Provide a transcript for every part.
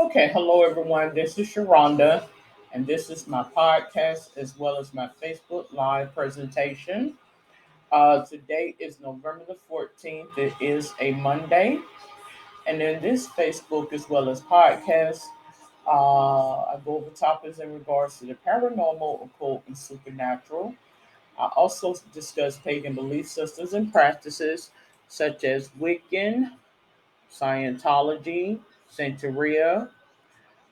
Okay, hello everyone. This is Sharonda, and this is my podcast as well as my Facebook Live presentation. Today is November the 14th. It is a Monday, and in this Facebook as well as podcast, I go over topics in regards to the paranormal, occult, and supernatural. I also discuss pagan belief systems and practices such as Wiccan, Scientology, Santeria.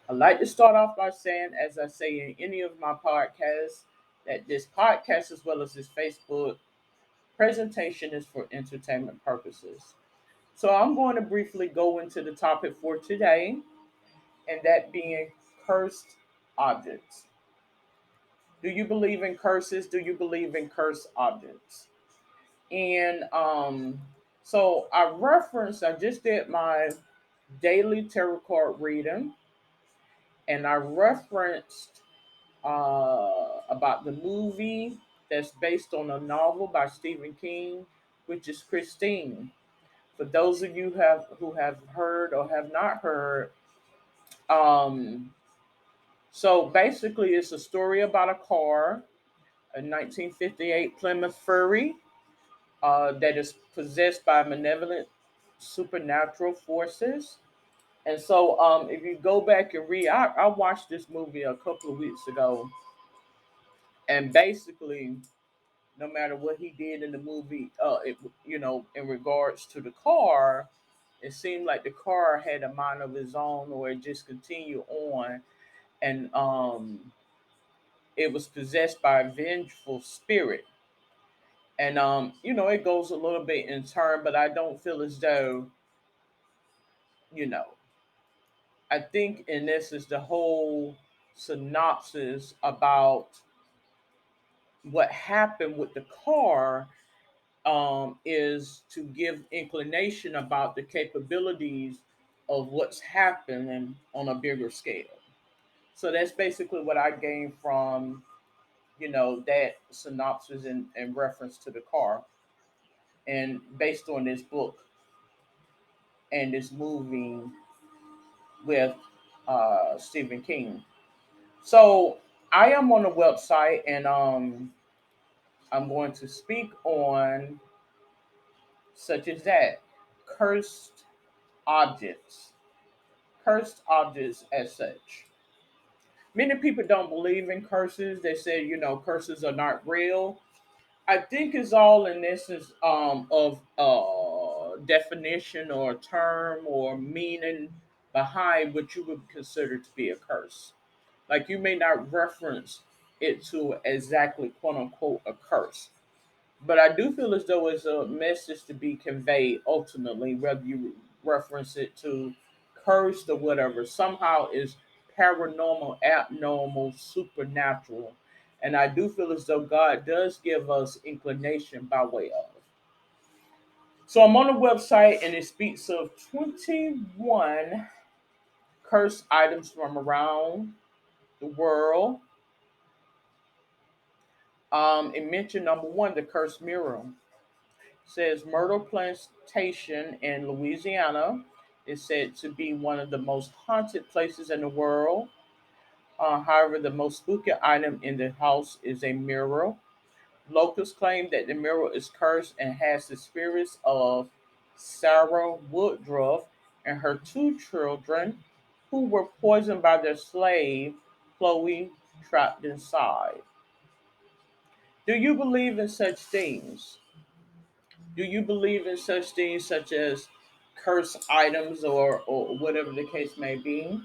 I'd like to start off by saying, as I say in any of my podcasts, that this podcast as well as this Facebook presentation is for entertainment purposes. So I'm going to briefly go into the topic for today, and that being cursed objects. Do you believe in curses? Do you believe in cursed objects? And so I just did my daily tarot card reading, and I referenced about the movie that's based on a novel by Stephen King, which is Christine. For those of you who have heard or have not heard, um, so basically it's a story about a car, a 1958 Plymouth Fury, that is possessed by malevolent supernatural forces. And so, if you go back and read, I watched this movie a couple of weeks ago, and basically, no matter what he did in the movie, in regards to the car, it seemed like the car had a mind of its own, or it just continued on, and it was possessed by a vengeful spirit. And it goes a little bit in turn, but I don't feel as though, you know, I think in this is the whole synopsis about what happened with the car, is to give inclination about the capabilities of what's happening on a bigger scale. So that's basically what I gained from, that synopsis in reference to the car, and based on this book and this movie with Stephen King. So I am on the website, and I'm going to speak on such as that cursed objects, cursed objects as such. Many people don't believe in curses. They say, curses are not real. I think it's all in essence of definition or term or meaning behind what you would consider to be a curse. Like you may not reference it to exactly quote unquote a curse, but I do feel as though it's a message to be conveyed ultimately, whether you reference it to cursed or whatever, somehow is paranormal, abnormal, supernatural. And I do feel as though God does give us inclination by way of. So I'm on the website, and it speaks of 21 cursed items from around the world. It mentioned number one, the cursed mirror. Says Myrtle Plantation in Louisiana is said to be one of the most haunted places in the world. However, the most spooky item in the house is a mirror. Locals claim that the mirror is cursed and has the spirits of Sarah Woodruff and her two children, who were poisoned by their slave, Chloe, trapped inside. Do you believe in such things? Do you believe in such things such as cursed items or whatever the case may be?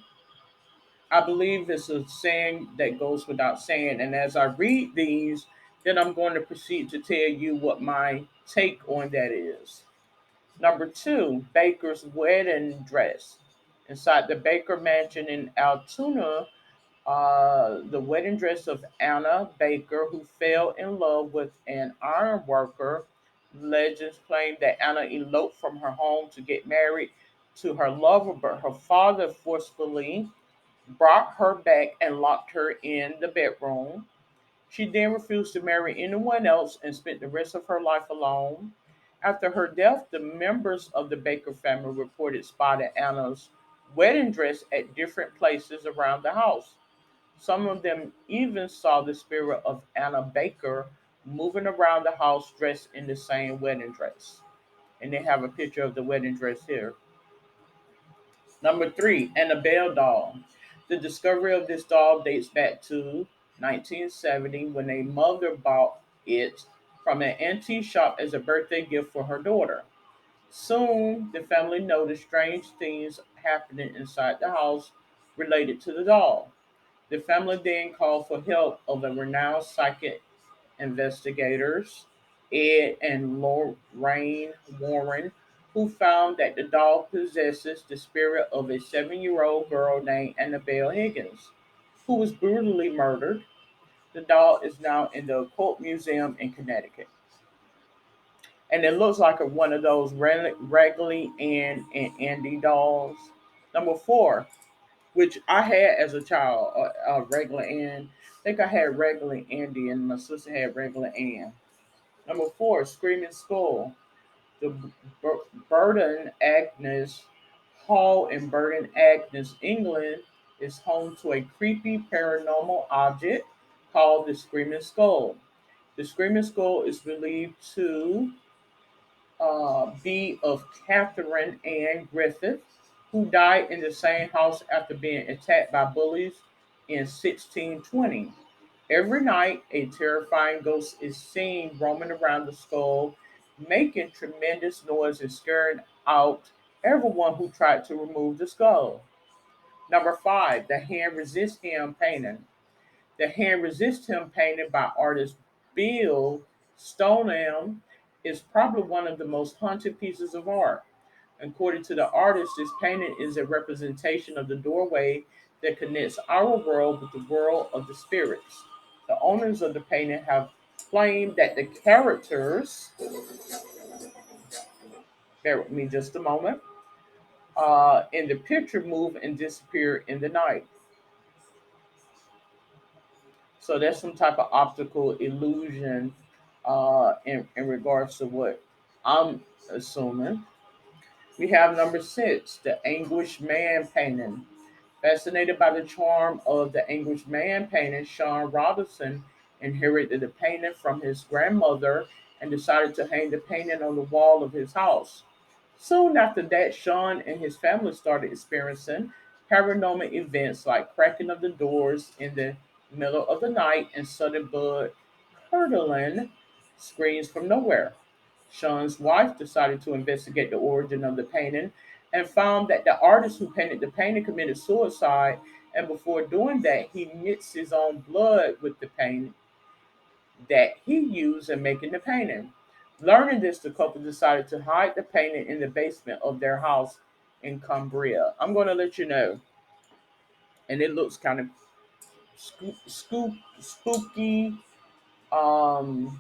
I believe it's a saying that goes without saying. And as I read these, then I'm going to proceed to tell you what my take on that is. Number two, Baker's wedding dress. Inside the Baker mansion in Altoona, the wedding dress of Anna Baker, who fell in love with an iron worker. Legends claim that Anna eloped from her home to get married to her lover, but her father forcefully brought her back and locked her in the bedroom. She then refused to marry anyone else and spent the rest of her life alone. After her death, the members of the Baker family reported spotting Anna's wedding dress at different places around the house. Some of them even saw the spirit of Anna Baker moving around the house dressed in the same wedding dress. And they have a picture of the wedding dress here. Number three, Annabelle doll. The discovery of this doll dates back to 1970 when a mother bought it from an antique shop as a birthday gift for her daughter. Soon, the family noticed strange things happening inside the house related to the doll. The family then called for help of the renowned psychic investigators, Ed and Lorraine Warren, who found that the doll possesses the spirit of a 7-year-old girl named Annabelle Higgins, who was brutally murdered. The doll is now in the Occult Museum in Connecticut. And it looks like one of those Raggedy Ann and Andy dolls. Number four, which I had as a child, regular Ann. I think I had regular Andy, and my sister had regular Ann. Number four, Screaming Skull. The Burton Agnes Hall in Burton Agnes, England, is home to a creepy paranormal object called the Screaming Skull. The Screaming Skull is believed to be of Catherine Ann Griffith, who died in the same house after being attacked by bullies in 1620. Every night, a terrifying ghost is seen roaming around the skull, making tremendous noise and scaring out everyone who tried to remove the skull. Number five, the Hand Resist Him painting. The Hand Resist Him painted by artist Bill Stoneham is probably one of the most haunted pieces of art. According to the artist, this painting is a representation of the doorway that connects our world with the world of the spirits. The owners of the painting have claimed that the characters, bear with me just a moment, in the picture move and disappear in the night. So that's some type of optical illusion in regards to what I'm assuming. We have number six, the Anguished Man painting. Fascinated by the charm of the Anguished Man painting, Sean Robinson inherited the painting from his grandmother and decided to hang the painting on the wall of his house. Soon after that, Sean and his family started experiencing paranormal events like cracking of the doors in the middle of the night and sudden blood curdling screams from nowhere. Sean's wife decided to investigate the origin of the painting and found that the artist who painted the painting committed suicide. And before doing that, he mixed his own blood with the paint that he used in making the painting. Learning this, the couple decided to hide the painting in the basement of their house in Cumbria. I'm going to let you know, and it looks kind of spooky. Um,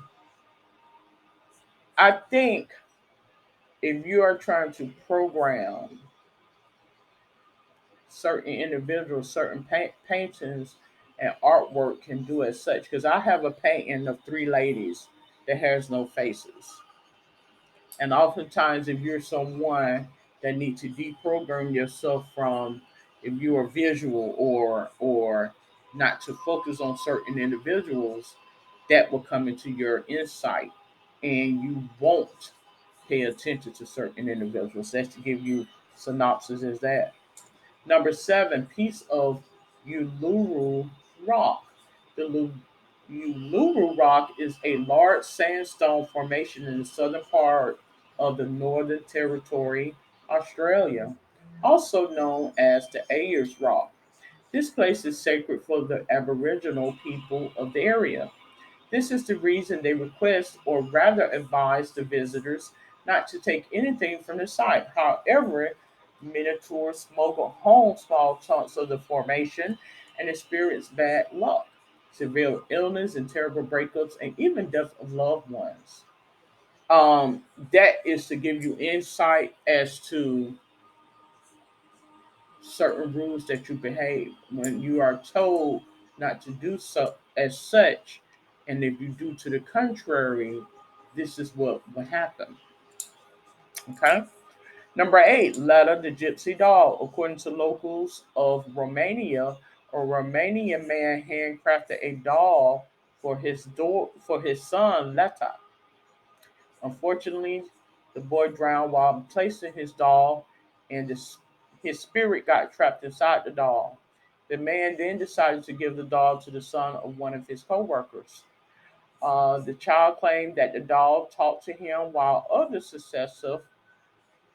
I think if you are trying to program certain individuals, certain paintings and artwork can do as such. Because I have a painting of three ladies that has no faces. And oftentimes, if you're someone that need to deprogram yourself from, if you are visual or not to focus on certain individuals, that will come into your insight, and you won't pay attention to certain individuals. That's to give you synopsis is that. Number seven, piece of Uluru Rock. The Uluru Rock is a large sandstone formation in the southern part of the Northern Territory, Australia, also known as the Ayers Rock. This place is sacred for the Aboriginal people of the area. This is the reason they request, or rather advise, the visitors not to take anything from the site. However, minotaurs smuggle home small chunks of the formation and experience bad luck, severe illness, and terrible breakups, and even death of loved ones. That is to give you insight as to certain rules that you behave when you are told not to do so as such, and if you do to the contrary, this is what will happen. Okay. Number eight, Letta the Gypsy Doll. According to locals of Romania, a Romanian man handcrafted a doll for his son Letta. Unfortunately, the boy drowned while placing his doll, and his spirit got trapped inside the doll. The man then decided to give the doll to the son of one of his co-workers. The child claimed that the doll talked to him, while other successive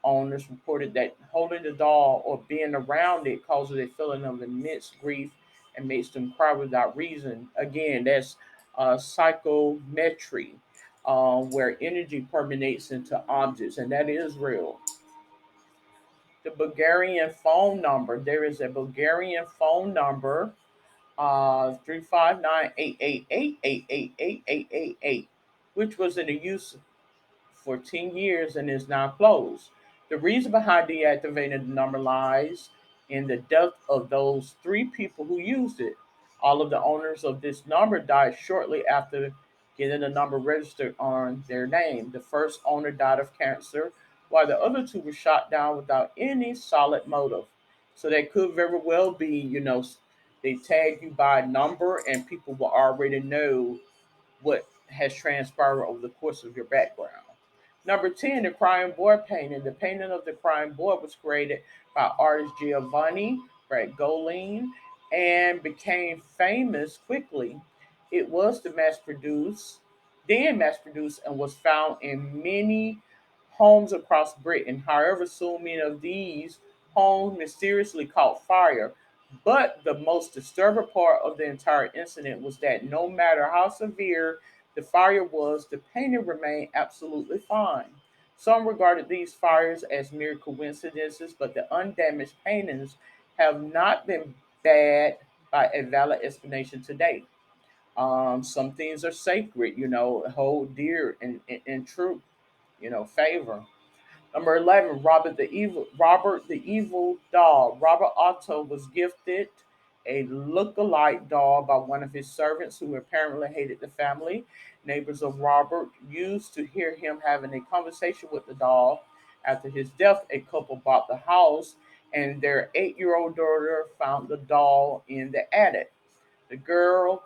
owners reported that holding the doll or being around it causes a feeling of immense grief and makes them cry without reason. Again, that's psychometry, where energy permeates into objects, and that is real. The Bulgarian phone number. There is a Bulgarian phone number, 359-888-888-8888, which was in use 14 years and is now closed. The reason behind deactivating the number lies in the death of those three people who used it. All of the owners of this number died shortly after getting the number registered on their name. The first owner died of cancer, while the other two were shot down without any solid motive. So that could very well be, they tag you by number and people will already know what has transpired over the course of your background. Number 10, the crying boy painting. The painting of the crying boy was created by artist Giovanni Bragolin and became famous quickly. It was then mass produced, and was found in many homes across Britain. However, so many of these homes mysteriously caught fire. But the most disturbing part of the entire incident was that no matter how severe the fire was, the painting remained absolutely fine. Some regarded these fires as mere coincidences, but the undamaged paintings have not been bad by a valid explanation to date. Some things are sacred, hold dear in true, favor. Number 11, Robert the Evil Doll. Robert Otto was gifted a look-alike doll by one of his servants who apparently hated the family. Neighbors of Robert used to hear him having a conversation with the doll. After his death, a couple bought the house, and their 8-year-old daughter found the doll in the attic. The girl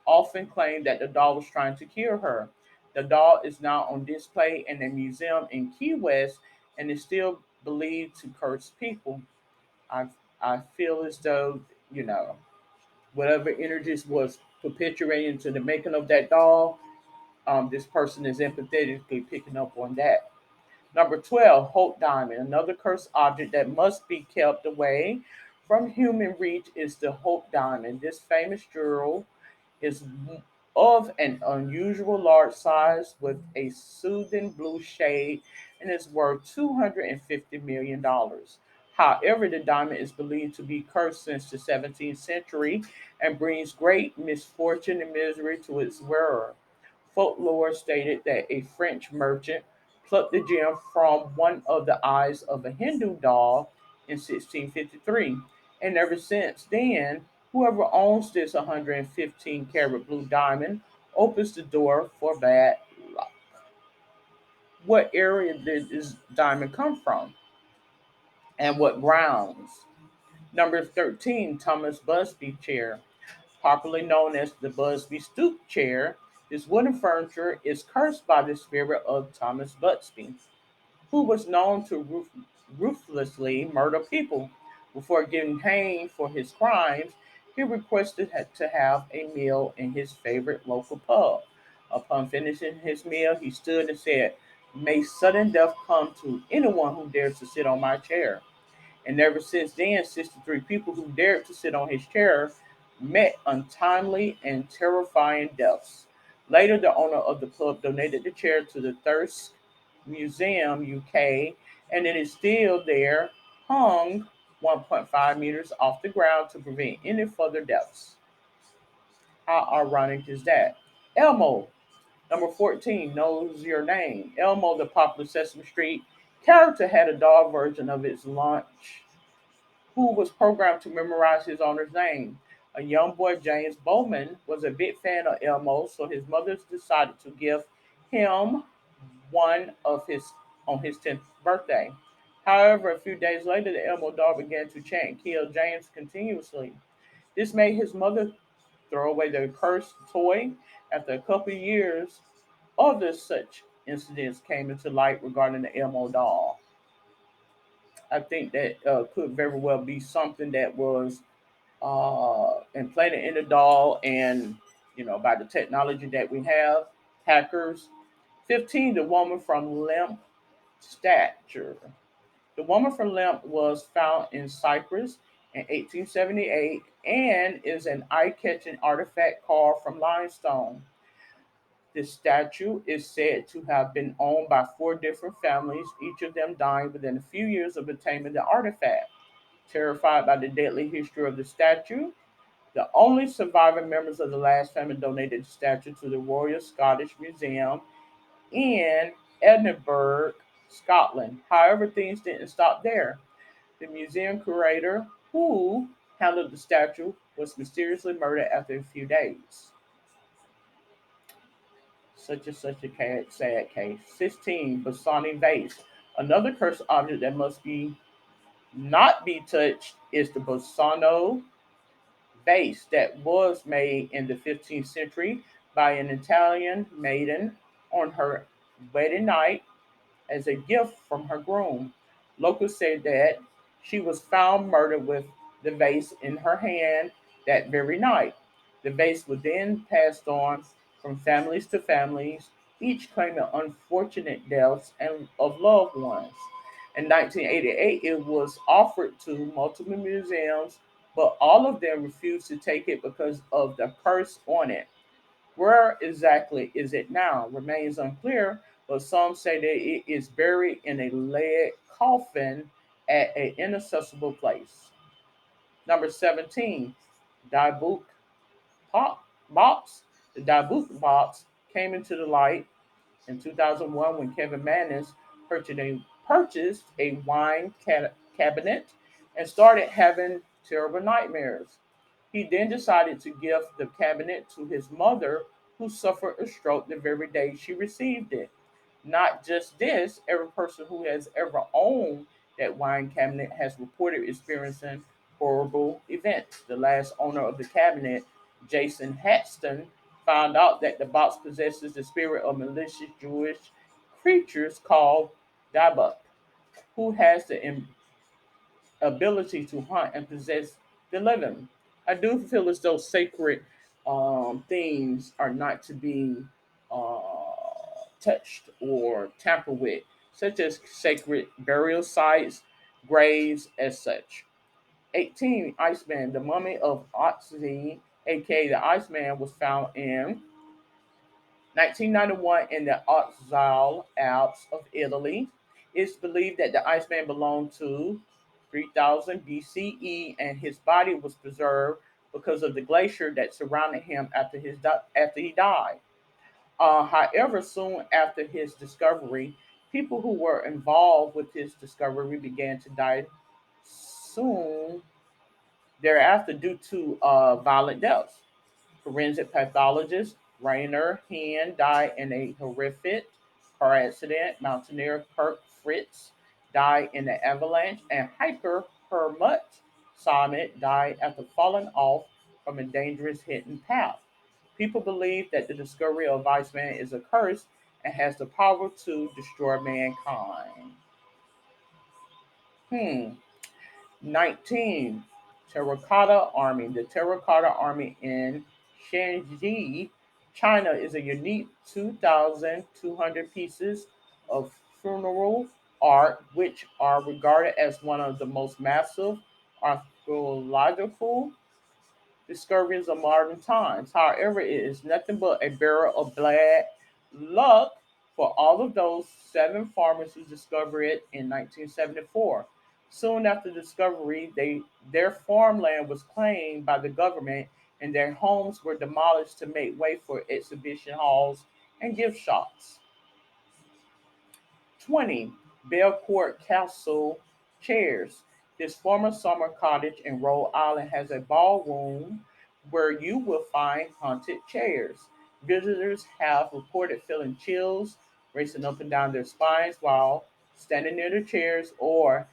often claimed that the doll was trying to kill her. The doll is now on display in a museum in Key West and is still believed to curse people. I I feel as though, you know, whatever energies was perpetuating to the making of that doll, this person is empathetically picking up on that. Number 12, Hope Diamond. Another cursed object that must be kept away from human reach is the Hope Diamond. This famous jewel is of an unusual large size with a soothing blue shade and is worth $250 million. However, the diamond is believed to be cursed since the 17th century and brings great misfortune and misery to its wearer. Folklore stated that a French merchant plucked the gem from one of the eyes of a Hindu doll in 1653, and ever since then, whoever owns this 115 carat blue diamond opens the door for bad luck. What area did this diamond come from, and what grounds? Number 13, Thomas Busby chair. Popularly known as the Busby stoop chair, this wooden furniture is cursed by the spirit of Thomas Busby, who was known to ruthlessly murder people. Before getting hanged for his crimes, he requested to have a meal in his favorite local pub. Upon finishing his meal, he stood and said, "May sudden death come to anyone who dares to sit on my chair." And ever since then, 63 people who dared to sit on his chair met untimely and terrifying deaths. Later, the owner of the pub donated the chair to the Thirsk Museum, UK, and it is still there, hung 1.5 meters off the ground to prevent any further deaths. How ironic is that? Elmo, number 14, knows your name. Elmo, the popular Sesame Street character, had a dog version of its launch who was programmed to memorize his owner's name. A young boy, James Bowman, was a big fan of Elmo, so his mother decided to give him one of his on his 10th birthday. However, a few days later, the Elmo doll began to chant and kill James continuously. This made his mother throw away the cursed toy. After a couple of years, other such incidents came into light regarding the Elmo doll. I think that could very well be something that was implanted in the doll, and by the technology that we have, hackers. 15, the woman from limp stature. The woman from Limp was found in Cyprus in 1878 and is an eye-catching artifact carved from limestone. This statue is said to have been owned by four different families, each of them dying within a few years of attaining the artifact. Terrified by the deadly history of the statue, the only surviving members of the last family donated the statue to the Royal Scottish Museum in Edinburgh, Scotland. However, things didn't stop there. The museum curator who handled the statue was mysteriously murdered after a few days. Such a sad case. 16. Bassani vase. Another cursed object that must be not be touched is the Bassano vase that was made in the 15th century by an Italian maiden on her wedding night as a gift from her groom. Locals said that she was found murdered with the vase in her hand that very night. The vase was then passed on from families to families, each claiming unfortunate deaths and of loved ones. In 1988, it was offered to multiple museums, but all of them refused to take it because of the curse on it. Where exactly is it now remains unclear, but some say that it is buried in a lead coffin at an inaccessible place. Number 17, Dybbuk box. The Dybbuk box came into the light in 2001 when Kevin Mannis purchased a wine cabinet and started having terrible nightmares. He then decided to give the cabinet to his mother, who suffered a stroke the very day she received it. Not just this, every person who has ever owned that wine cabinet has reported experiencing horrible events. The last owner of the cabinet, Jason Hatston, found out that the box possesses the spirit of malicious Jewish creatures called Dabuk, who has the ability to hunt and possess the living. I do feel as though sacred things are not to be uh, touched or tampered with, such as sacred burial sites, graves, as such. 18. Iceman. The mummy of Otzi, aka the Iceman, was found in 1991 in the Otzal Alps of Italy. It's believed that the Iceman belonged to 3000 BCE and his body was preserved because of the glacier that surrounded him after he died. However, soon after his discovery, people who were involved with his discovery began to die soon thereafter due to violent deaths. Forensic pathologist Rainer Hen died in a horrific car accident. Mountaineer Kirk Fritz died in an avalanche, and hiker Hermut Summit died after falling off from a dangerous hidden path. People believe that the discovery of Iceman is a curse and has the power to destroy mankind. Hmm. 19. Terracotta Army. The Terracotta Army in Shanxi, China is a unique 2,200 pieces of funeral art, which are regarded as one of the most massive archaeological discoveries of modern times. However, it is nothing but a barrel of bad luck for all of those seven farmers who discovered it in 1974. Soon after discovery, their farmland was claimed by the government and their homes were demolished to make way for exhibition halls and gift shops. 20. Belcourt Castle Chairs. This former summer cottage in Rhode Island has a ballroom where you will find haunted chairs. Visitors have reported feeling chills racing up and down their spines while standing near the chairs, or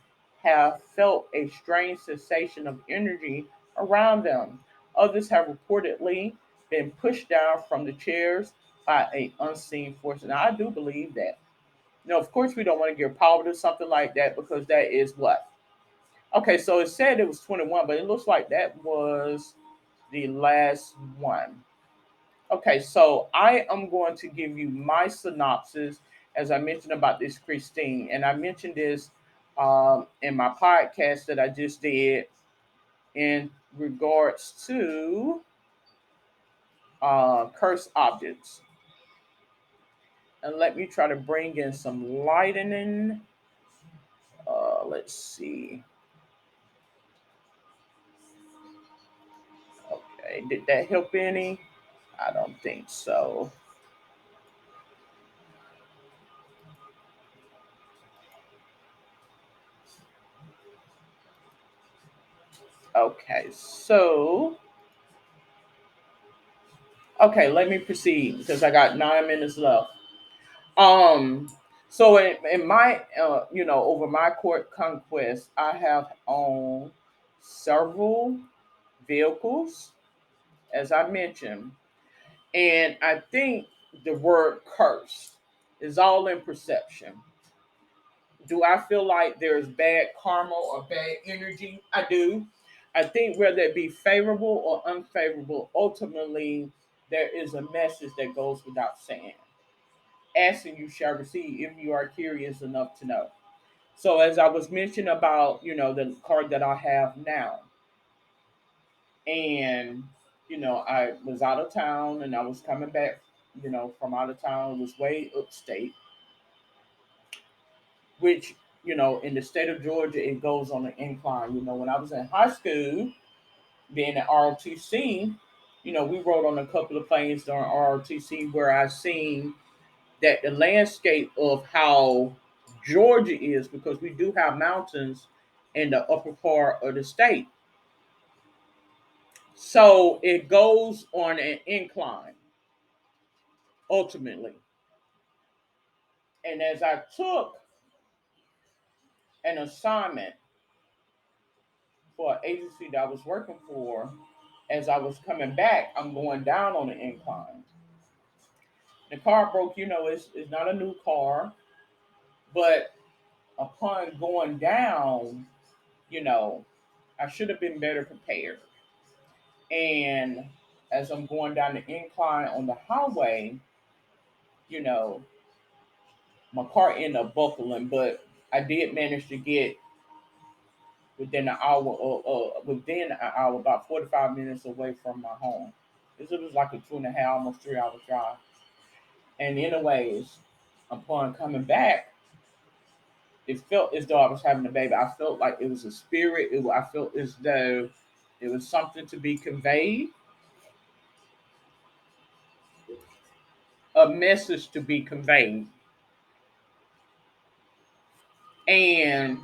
have felt a strange sensation of energy around them. Others have reportedly been pushed down from the chairs by an unseen force. And I do believe that. Of course, we don't want to give power to something like that because that is what? Okay, so it said it was 21, but it looks like that was the last one. Okay, so I am going to give you my synopsis as I mentioned about this Christine, and I mentioned this in my podcast that I just did in regards to cursed objects. And let me try to bring in some lightening. Let's see. Okay, did that help any? I don't think so. Okay, so let me proceed because I got 9 minutes left. Um, so in my over my court conquest, I have owned several vehicles, as I mentioned, and I think the word curse is all in perception. Do I feel like there's bad karma or bad energy? I do. I think whether it be favorable or unfavorable, ultimately there is a message that goes without saying. Asking you shall receive if you are curious enough to know. So as I was mentioning about, the card that I have now, and I was out of town and I was coming back, from out of town. It was way upstate, which, in the state of Georgia, it goes on an incline. When I was in high school, being at ROTC, we rode on a couple of planes during ROTC where I seen that the landscape of how Georgia is, because we do have mountains in the upper part of the state. So it goes on an incline ultimately. And as I took an assignment for an agency that I was working for, as I was coming back, I'm going down on the incline. The car broke, it's not a new car, but upon going down, you know, I should have been better prepared. And as I'm going down the incline on the highway, you know, my car ended up buckling, but I did manage to get within an hour, about 45 minutes away from my home. This was like a 2.5, almost 3 hour drive. And anyways, upon coming back, it felt as though I was having a baby. I felt like it was a spirit. I felt as though it was something to be conveyed, a message to be conveyed. And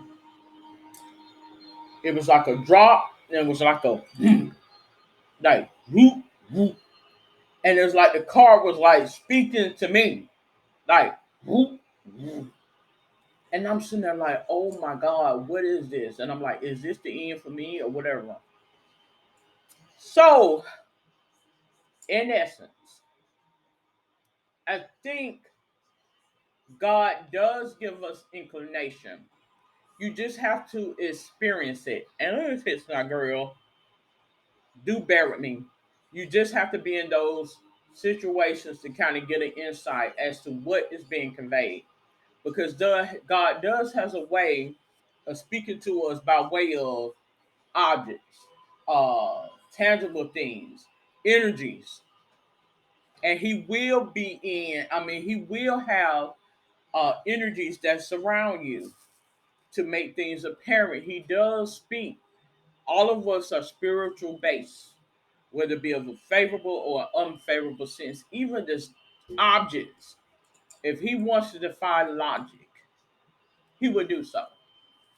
it was like a drop, and it was like a like whoop, whoop. And it was like the car was like speaking to me, like whoop, whoop. And I'm sitting there like, oh my God, what is this? And I'm like, is this the end for me or whatever? So, in essence, I think God does give us inclination. You just have to experience it. And if it's not, girl, do bear with me. You just have to be in those situations to kind of get an insight as to what is being conveyed. Because God does has a way of speaking to us by way of objects, tangible things, energies, and He will be in. I mean, He will have energies that surround you to make things apparent. He does speak. All of us are spiritual based, whether it be of a favorable or unfavorable sense. Even this objects, if He wants to defy logic, He would do so.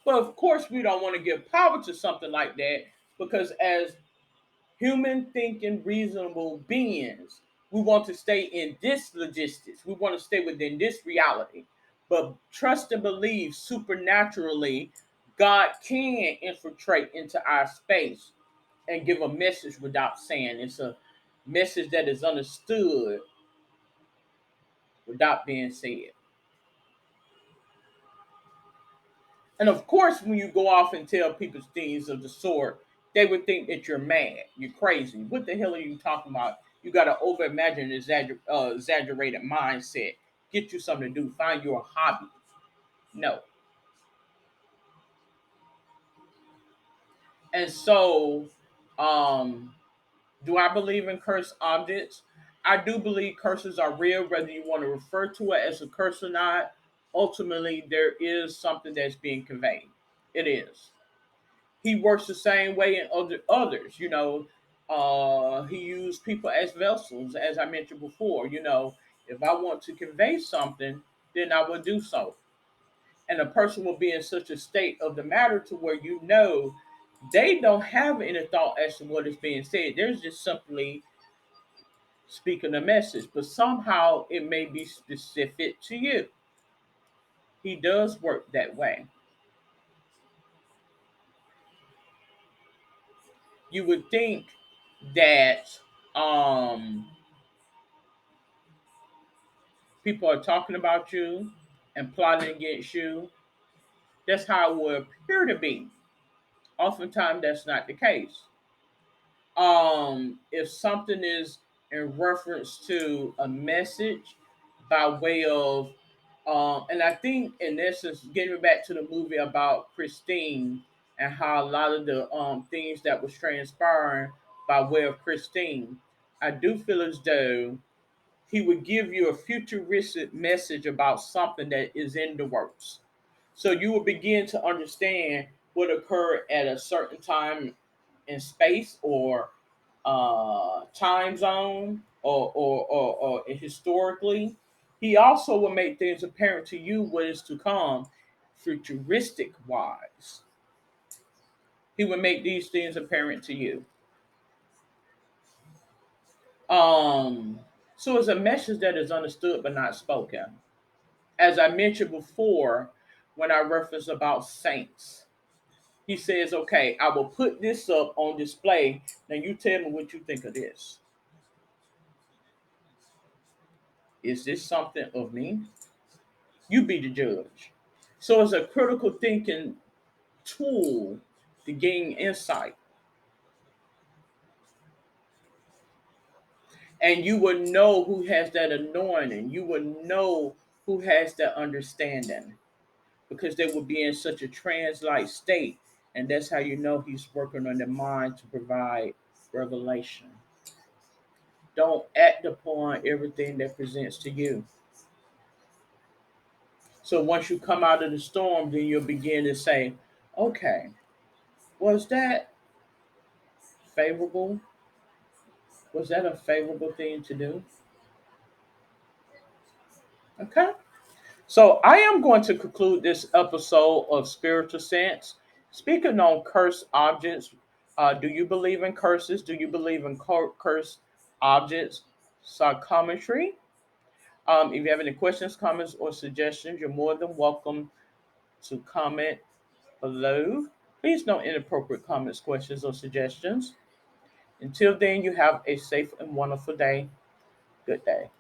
But of course, we don't want to give power to something like that because, as human thinking, reasonable beings, we want to stay in this logistics. We want to stay within this reality. But trust and believe supernaturally, God can infiltrate into our space and give a message without saying. It's a message that is understood without being said. And of course, when you go off and tell people things of the sort, they would think that you're mad, you're crazy. What the hell are you talking about? You got to over imagine exaggerated mindset. Get you something to do. Find your hobby. No. And so, um, do I believe in cursed objects? I do believe curses are real, whether you want to refer to it as a curse or not. Ultimately, there is something that's being conveyed. It is. He works the same way in others. He used people as vessels, as I mentioned before. If I want to convey something, then I will do so. And a person will be in such a state of the matter to where they don't have any thought as to what is being said. There's just simply speaking a message, but somehow it may be specific to you. He does work that way. You would think that people are talking about you and plotting against you. That's how it would appear to be. Oftentimes, that's not the case. If something is in reference to a message by way of and I think in essence, getting back to the movie about Christine and how a lot of the things that was transpiring by way of Christine, I do feel as though he would give you a futuristic message about something that is in the works. So you will begin to understand what occurred at a certain time in space or time zone or historically. He also will make things apparent to you what is to come futuristic wise. He will make these things apparent to you. Um, so it's a message that is understood but not spoken. As I mentioned before, when I reference about saints, he says, okay, I will put this up on display. Now you tell me what you think of this. Is this something of me? You be the judge. So it's a critical thinking tool to gain insight. And you will know who has that anointing. You will know who has that understanding because they will be in such a trance-like state. And that's how you know he's working on the mind to provide revelation. Don't act upon everything that presents to you. So once you come out of the storm, then you'll begin to say, okay, was that favorable? Was that a favorable thing to do? Okay. So I am going to conclude this episode of Spiritual Sense. Speaking on cursed objects, do you believe in curses? Do you believe in cursed objects? Psychometry. If you have any questions, comments, or suggestions, you're more than welcome to comment below. Please no inappropriate comments, questions, or suggestions. Until then, you have a safe and wonderful day. Good day.